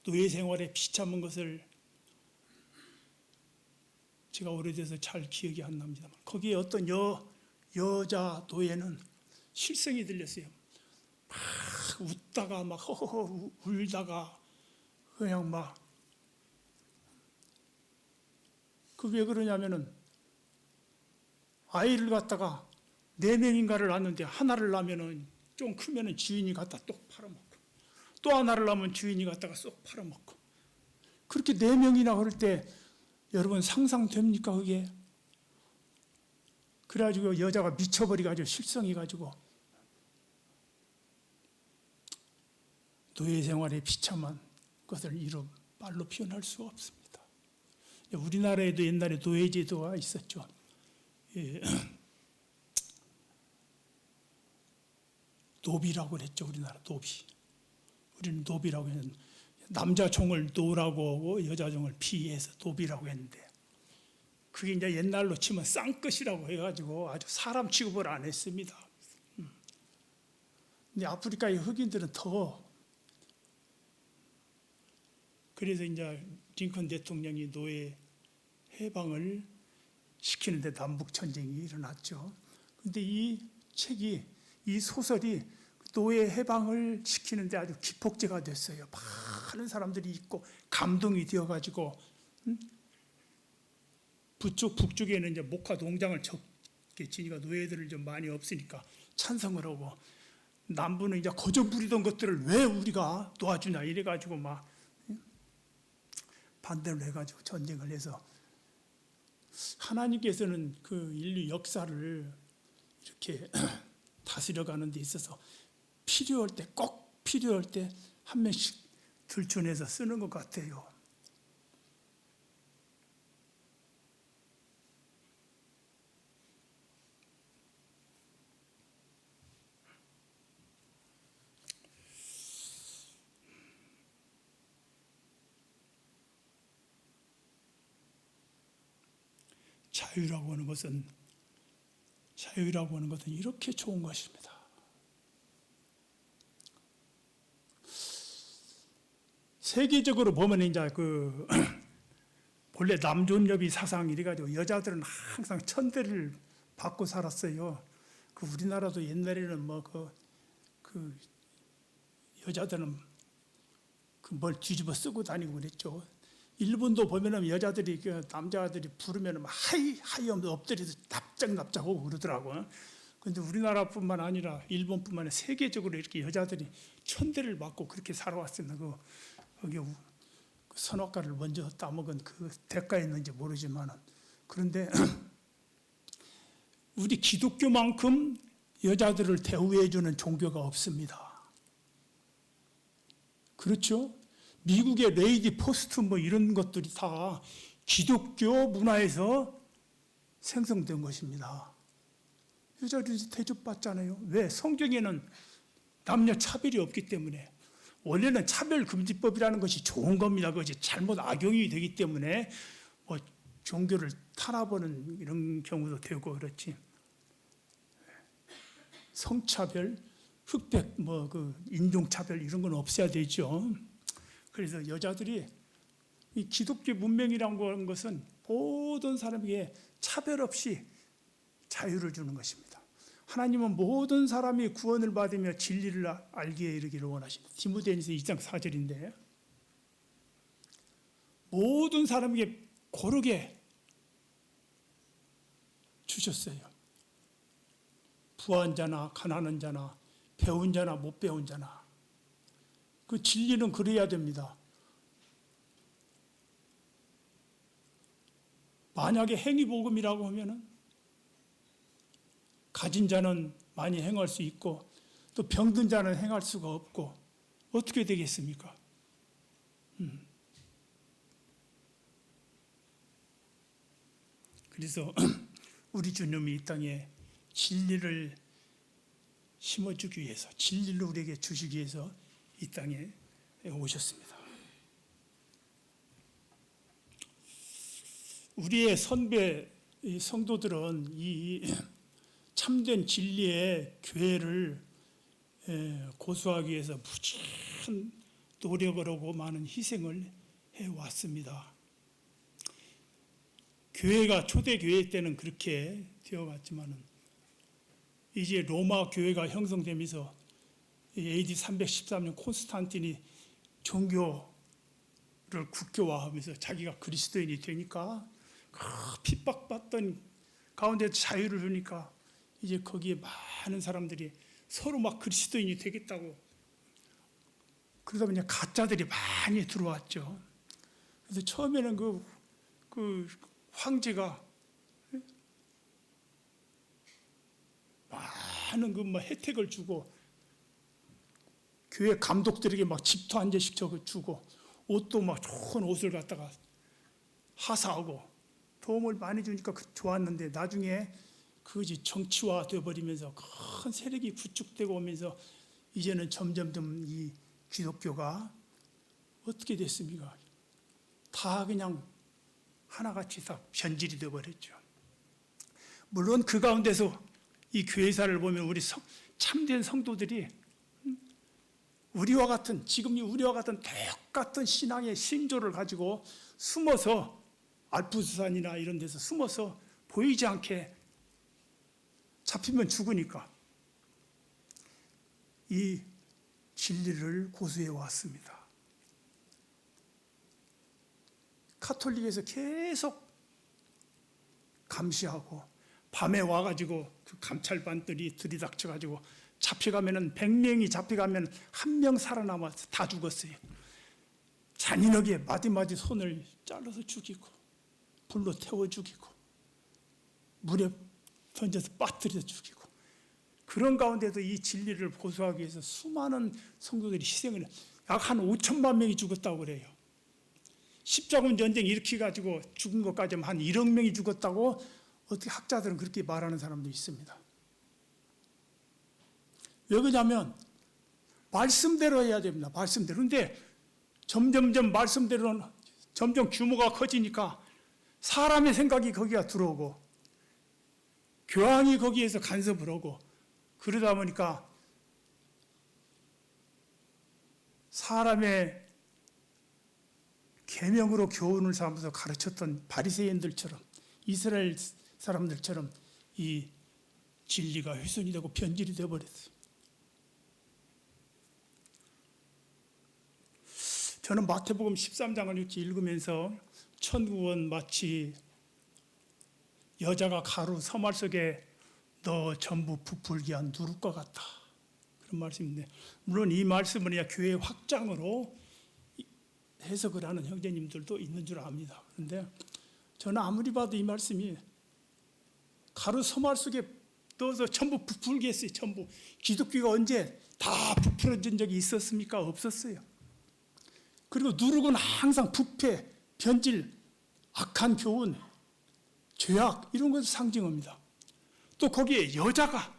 노예 생활에 비참한 것을 제가 오래돼서 잘 기억이 안 납니다만, 거기에 어떤 여자 노예는 실성이 들렸어요. 막 웃다가 막 허허허 울다가 그냥 막, 그 왜 그러냐면은 아이를 갖다가 4명인가를 낳는데 하나를 낳으면은 좀 크면은 주인이 갖다 똑 팔아먹고, 또 하나를 낳으면 주인이 갖다가 쏙 팔아먹고, 그렇게 4명이나 그럴 때 여러분 상상됩니까 그게? 그래가지고 여자가 미쳐버려가지고 실성해가지고 노예 생활의 비참한 것을 이루 말로 표현할 수가 없습니다. 우리나라에도 옛날에 노예제도가 있었죠. 예. 노비라고 그랬죠. 우리나라 노비. 우리는 노비라고 했는데, 남자 종을 노라고 하고 여자 종을 비해서 노비라고 했는데, 그게 이제 옛날로 치면 쌍끝이라고 해가지고 아주 사람 취급을 안 했습니다. 근데 아프리카의 흑인들은 더, 그래서 이제 링컨 대통령이 노예 해방을 시키는데 남북 전쟁이 일어났죠. 근데 이 책이, 이 소설이 노예 해방을 시키는데 아주 기폭제가 됐어요. 많은 사람들이 읽고 감동이 되어가지고, 북쪽에는 이제 목화 농장을 적게 지니까 노예들을 좀 많이 없으니까 찬성을 하고, 남부는 이제 거저 부리던 것들을 왜 우리가 도와주냐 이래가지고 막 반대를 해가지고 전쟁을 해서, 하나님께서는 그 인류 역사를 이렇게 다스려가는 데 있어서 필요할 때, 꼭 필요할 때 한 명씩 들춰내서 쓰는 것 같아요. 자유라고 하는 것은 이렇게 좋은 것입니다. 세계적으로 보면 이제 본래 남존여비 사상 이래가지고 여자들은 항상 천대를 받고 살았어요. 우리나라도 옛날에는 여자들은 뭘 뒤집어 쓰고 다니고 그랬죠. 일본도 보면은 여자들이 남자들이 부르면 하이 엎드려서 납작납작하고 그러더라고요. 그런데 우리나라뿐만 아니라 일본뿐만 아니라 세계적으로 이렇게 여자들이 천대를 받고 그렇게 살아왔습니다. 거기 선악과를 먼저 따먹은 그 대가였는지 모르지만은, 그런데 우리 기독교만큼 여자들을 대우해주는 종교가 없습니다. 그렇죠? 미국의 레이디 포스트 이런 것들이 다 기독교 문화에서 생성된 것입니다. 여자들이 대접받잖아요. 왜? 성경에는 남녀 차별이 없기 때문에. 원래는 차별금지법이라는 것이 좋은 겁니다. 그것이 잘못 악용이 되기 때문에 종교를 탄압하는 이런 경우도 되고 그렇지. 성차별, 흑백, 인종차별 이런 건 없어야 되죠. 그래서 여자들이 이 기독교 문명이라고 하는 것은 모든 사람에게 차별 없이 자유를 주는 것입니다. 하나님은 모든 사람이 구원을 받으며 진리를 알기에 이르기를 원하십니다. 디모데전서 2장 4절인데 모든 사람에게 고르게 주셨어요. 부한 자나 가난한 자나 배운 자나 못 배운 자나 그 진리는 그래야 됩니다. 만약에 행위복음이라고 하면은 가진 자는 많이 행할 수 있고 또 병든 자는 행할 수가 없고 어떻게 되겠습니까? 그래서 우리 주님이 이 땅에 진리를 심어주기 위해서 진리를 우리에게 주시기 위해서 이 땅에 오셨습니다. 우리의 선배 성도들은 이 참된 진리의 교회를 고수하기 위해서 무지한 노력을 하고 많은 희생을 해왔습니다. 교회가 초대교회 때는 그렇게 되어왔지만은 이제 로마 교회가 형성되면서 AD 313년 콘스탄틴이 종교를 국교화하면서 자기가 그리스도인이 되니까 핍박받던 가운데 자유를 주니까 이제 거기에 많은 사람들이 서로 막 그리스도인이 되겠다고 그러다 보니 가짜들이 많이 들어왔죠. 그래서 처음에는 그 황제가 많은 그 혜택을 주고 교회 감독들에게 막 집도 한 채씩 주고 옷도 막 좋은 옷을 갖다가 하사하고 도움을 많이 주니까 좋았는데 나중에 그것이 정치화 되어버리면서 큰 세력이 구축되고 오면서 이제는 점점점 이 기독교가 어떻게 됐습니까? 다 그냥 하나같이 다 변질이 되어버렸죠. 물론 그 가운데서 이 교회사를 보면 우리 참된 성도들이 우리와 같은 지금 우리와 같은 똑같은 신앙의 신조를 가지고 숨어서 알프스산이나 이런 데서 숨어서 보이지 않게 잡히면 죽으니까 이 진리를 고수해 왔습니다. 카톨릭에서 계속 감시하고 밤에 와가지고 그 감찰반들이 들이닥쳐가지고 잡혀가면은 100명이 잡혀가면 1명 살아남아서 다 죽었어요. 잔인하게 마디마디 손을 잘라서 죽이고 불로 태워 죽이고 물에 던져서 빠뜨려 죽이고 그런 가운데도 이 진리를 고수하기 위해서 수많은 성도들이 희생을 약 한 5천만 명이 죽었다고 그래요. 십자군 전쟁 일으켜가지고 죽은 것까지 하면 한 1억 명이 죽었다고 어떻게 학자들은 그렇게 말하는 사람도 있습니다. 왜 그러냐면 말씀대로 해야 됩니다. 말씀대로. 그런데 점점점 말씀대로는 점점 규모가 커지니까 사람의 생각이 거기가 들어오고 교황이 거기에서 간섭을 하고 그러다 보니까 사람의 계명으로 교훈을 삼아서 가르쳤던 바리새인들처럼 이스라엘 사람들처럼 이 진리가 훼손이 되고 변질이 되어버렸어요. 저는 마태복음 13장을 이렇게 읽으면서 천국은 마치 여자가 가루 서말 속에 넣어 전부 부풀게 한 누룩과 같다. 그런 말씀인데 물론 이 말씀은 교회 확장으로 해석을 하는 형제님들도 있는 줄 압니다. 그런데 저는 아무리 봐도 이 말씀이 가루 서말 속에 넣어서 전부 부풀게 했어요. 전부. 기독교가 언제 다 부풀어진 적이 있었습니까? 없었어요. 그리고 누룩은 항상 부패, 변질, 악한 교훈, 죄악 이런 것을 상징합니다. 또 거기에 여자가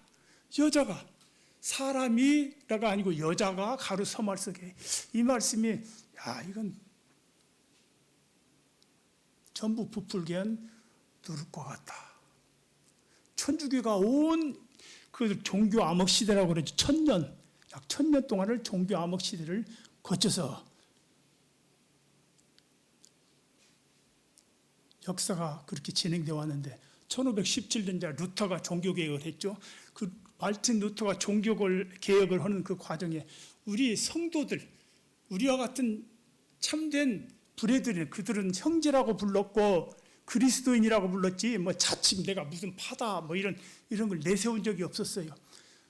사람이라가 아니고 여자가 가루 서말 속에 이 말씀이 이건 전부 부풀게 한 누룩과 같다. 천주교가 온 그 종교 암흑 시대라고 그러죠. 약 1000년 동안을 종교 암흑 시대를 거쳐서 역사가 그렇게 진행되어 왔는데 1517년 루터가 종교개혁을 했죠. 그 말틴 루터가 종교개혁을 하는 그 과정에 우리 성도들, 우리와 같은 참된 브레드린, 그들은 형제라고 불렀고 그리스도인이라고 불렀지 뭐 자칭 내가 무슨 파다 뭐 이런 걸 내세운 적이 없었어요.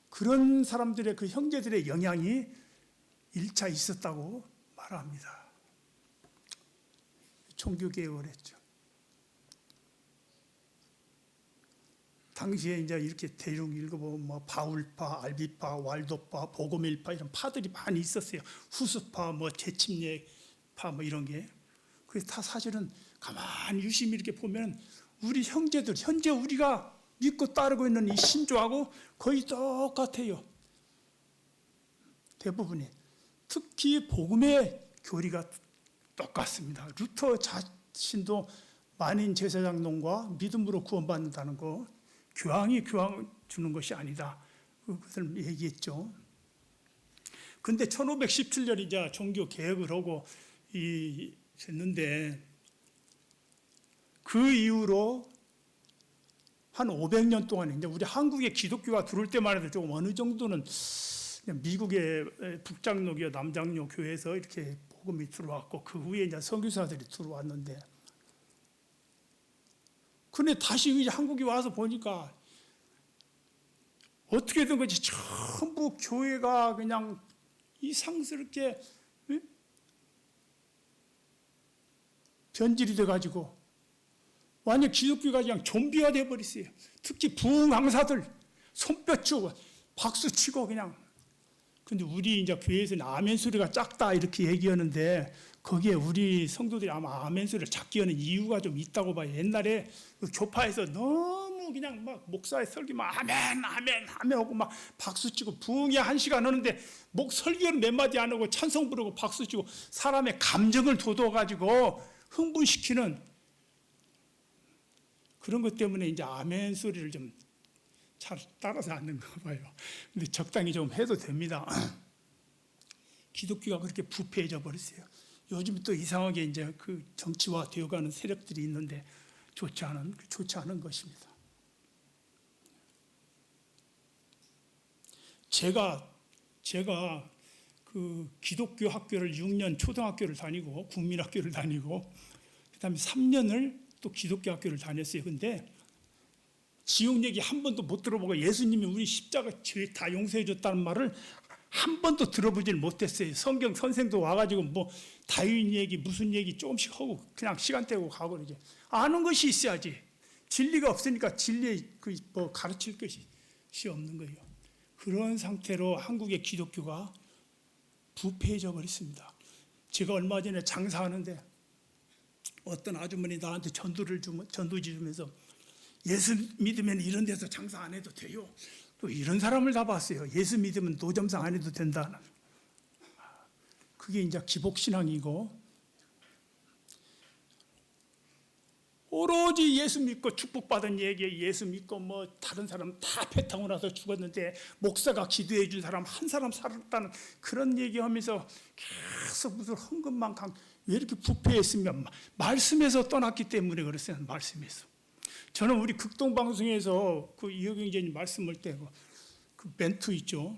그런 사람들의 그 형제들의 영향이 1차 있었다고 말합니다. 종교개혁을 했죠. 당시에 이제 이렇게 대륙 읽어보면 뭐 바울파, 알비파, 왈도파, 보고밀파 이런 파들이 많이 있었어요. 후스파, 뭐 재침례파 뭐 이런 게. 그게 다 사실은 가만히 유심히 이렇게 보면 우리 형제들, 현재 우리가 믿고 따르고 있는 이 신조하고 거의 똑같아요. 대부분이. 특히 복음의 교리가 똑같습니다. 루터 자신도 만인 제사장론과 믿음으로 구원받는다는 거, 교황이 교황 주는 것이 아니다. 그것을 얘기했죠. 근데 1517년 이제 종교 개혁을 하고 됐는데 그 이후로 한 500년 동안 이제 우리 한국에 기독교가 들어올 때만 해도 조금 어느 정도는 미국의 북장로교, 남장로 교회에서 이렇게 복음이 들어왔고 그 후에 이제 선교사들이 들어왔는데 근데 다시 이제 한국에 와서 보니까 어떻게 된 건지 전부 교회가 그냥 이상스럽게 변질이 돼가지고 완전 기독교가 그냥 좀비가 돼버렸어요. 특히 부흥강사들 손뼉치고 박수치고 그냥. 근데 우리 이제 교회에서는 아멘 소리가 작다 이렇게 얘기하는데 거기에 우리 성도들이 아마 아멘 소리를 작게 하는 이유가 좀 있다고 봐요. 옛날에 그 교파에서 너무 그냥 막 목사의 설교만 아멘 아멘 아멘 하고 막 박수치고 부흥이 1시간 하는데 목 설교는 몇 마디 안 하고 찬송 부르고 박수치고 사람의 감정을 돋워가지고 흥분시키는 그런 것 때문에 이제 아멘 소리를 좀 잘 따라서 않는가 봐요. 근데 적당히 좀 해도 됩니다. 기독교가 그렇게 부패해져 버렸어요. 요즘 또 이상하게 이제 그 정치화 되어가는 세력들이 있는데 좋지 않은 것입니다. 제가 그 기독교 학교를 6년 초등학교를 다니고 국민학교를 다니고 그다음에 3년을 또 기독교 학교를 다녔어요. 근데 지옥 얘기 한 번도 못 들어보고 예수님이 우리 십자가 죄 다 용서해 줬다는 말을 한 번도 들어보질 못했어요. 성경 선생도 와가지고 뭐 다윈 얘기 무슨 얘기 조금씩 하고 그냥 시간 때우고 가고 이제 아는 것이 있어야지. 진리가 없으니까 진리에 뭐 가르칠 것이 없는 거예요. 그런 상태로 한국의 기독교가 부패해져 버렸습니다. 제가 얼마 전에 장사하는데 어떤 아주머니 나한테 전도지 주면서 예수 믿으면 이런 데서 장사 안 해도 돼요. 또 이런 사람을 다 봤어요. 예수 믿으면 노점상 안 해도 된다. 그게 이제 기복신앙이고 오로지 예수 믿고 축복받은 얘기에 예수 믿고 뭐 다른 사람 다 패탕을 나서 죽었는데 목사가 기도해 준 사람 한 사람 살았다는 그런 얘기하면서 계속 무슨 헌금만 왜 이렇게 부패했으면 말씀에서 떠났기 때문에 그랬어요. 말씀에서. 저는 우리 극동방송에서 그 이효경제님 말씀할 때 그 멘트 있죠.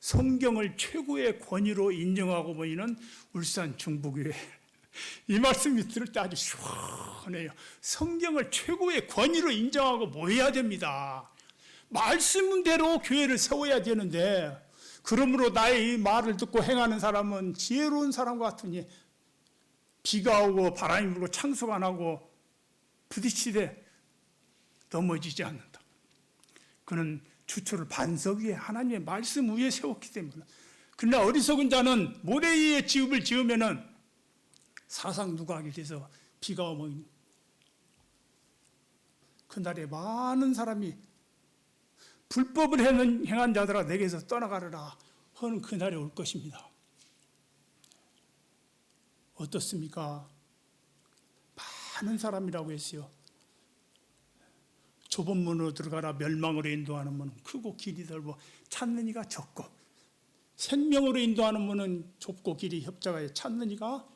성경을 최고의 권위로 인정하고 보이는 울산 중부교회. 이 말씀이 들을 때 아주 시원해요. 성경을 최고의 권위로 인정하고 모여야 됩니다. 말씀대로 교회를 세워야 되는데 그러므로 나의 이 말을 듣고 행하는 사람은 지혜로운 사람과 같으니 비가 오고 바람이 불고 창수가 나고 부딪히되 넘어지지 않는다. 그는 주초를 반석 위에 하나님의 말씀 위에 세웠기 때문에. 그러나 어리석은 자는 모래 위에 집을 지으면은 사상 누각이 돼서 비가 오면 그날에 많은 사람이 불법을 행한 자들아 내게서 떠나가르라 하는 그날이 올 것입니다. 어떻습니까? 많은 사람이라고 했어요. 좁은 문으로 들어가라 멸망으로 인도하는 문은 크고 길이 넓어 찾는 이가 적고 생명으로 인도하는 문은 좁고 길이 협착하여 찾는 이가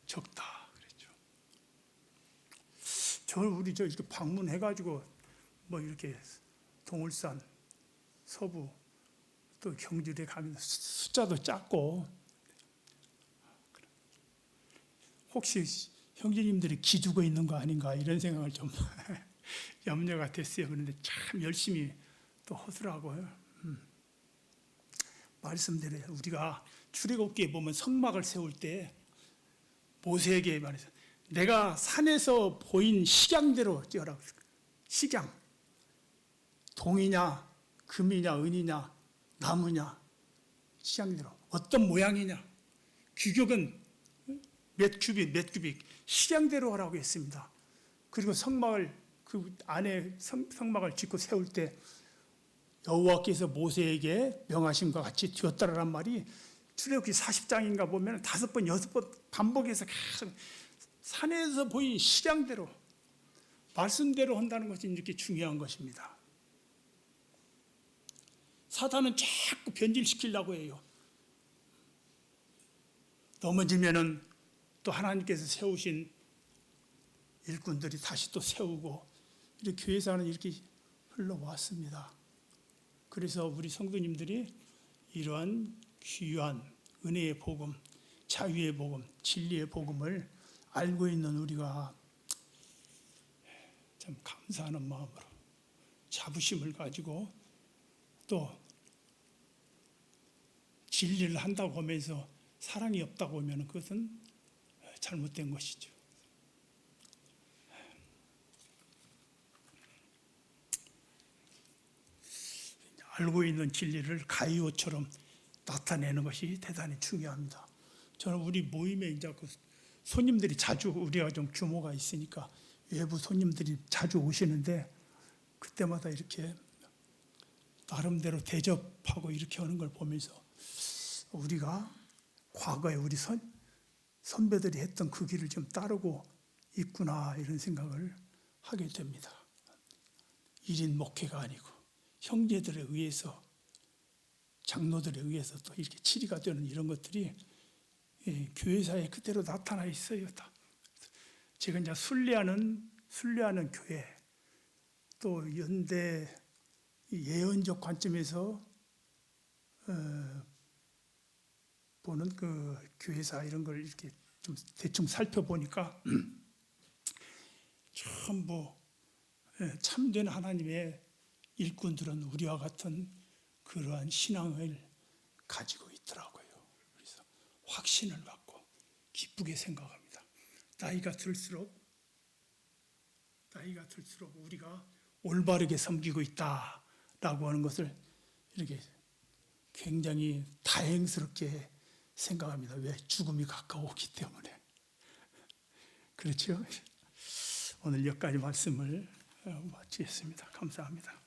적다 그랬죠. 우리 이렇게 방문해가지고 뭐 이렇게 동울산, 서부 또 경주에 가면 숫자도 작고 혹시 형제님들이 기죽어 있는 거 아닌가 이런 생각을 좀 염려가 됐어요. 그런데 참 열심히 또 하더라고요. 말씀대로 우리가 출애굽기에 보면 성막을 세울 때 모세에게 말해서 내가 산에서 보인 식양대로 지어라고. 식양 동이냐 금이냐 은이냐 나무냐 식양대로 어떤 모양이냐 규격은 몇 규빅 식양대로 하라고 했습니다. 그리고 성막을 그 안에 성막을 짓고 세울 때 여호와께서 모세에게 명하심과 같이 되었다라는 말이 출애굽기 40장인가 보면 5번 6번 반복해서 계속 산에서 보인 식양대로 말씀대로 한다는 것이 이렇게 중요한 것입니다. 사단은 자꾸 변질시키려고 해요. 넘어지면은 또 하나님께서 세우신 일꾼들이 다시 또 세우고 이렇게 교회사는 이렇게 흘러왔습니다. 그래서 우리 성도님들이 이러한 귀한 은혜의 복음, 자유의 복음, 진리의 복음을 알고 있는 우리가 참 감사하는 마음으로 자부심을 가지고 또 진리를 한다고 하면서 사랑이 없다고 하면 그것은 잘못된 것이죠. 알고 있는 진리를 가이오처럼 나타내는 것이 대단히 중요합니다. 저는 우리 모임에 이제 그 손님들이 자주 우리가 좀 규모가 있으니까 외부 손님들이 자주 오시는데 그때마다 이렇게 나름대로 대접하고 이렇게 하는 걸 보면서 우리가 과거에 우리 선배들이 했던 그 길을 좀 따르고 있구나 이런 생각을 하게 됩니다. 1인 목회가 아니고 형제들에 의해서 장로들에 의해서 또 이렇게 치리가 되는 이런 것들이 교회사에 그대로 나타나 있어요. 다. 제가 이제 순례하는 교회 또 연대 예언적 관점에서 보는 그 교회사 이런 걸 이렇게 좀 대충 살펴보니까 전부 참된 하나님의 일꾼들은 우리와 같은 그러한 신앙을 가지고 있더라고요. 그래서 확신을 갖고 기쁘게 생각합니다. 나이가 들수록 우리가 올바르게 섬기고 있다라고 하는 것을 이렇게 굉장히 다행스럽게 생각합니다. 왜? 죽음이 가까웠기 때문에. 그렇죠? 오늘 여기까지 말씀을 마치겠습니다. 감사합니다.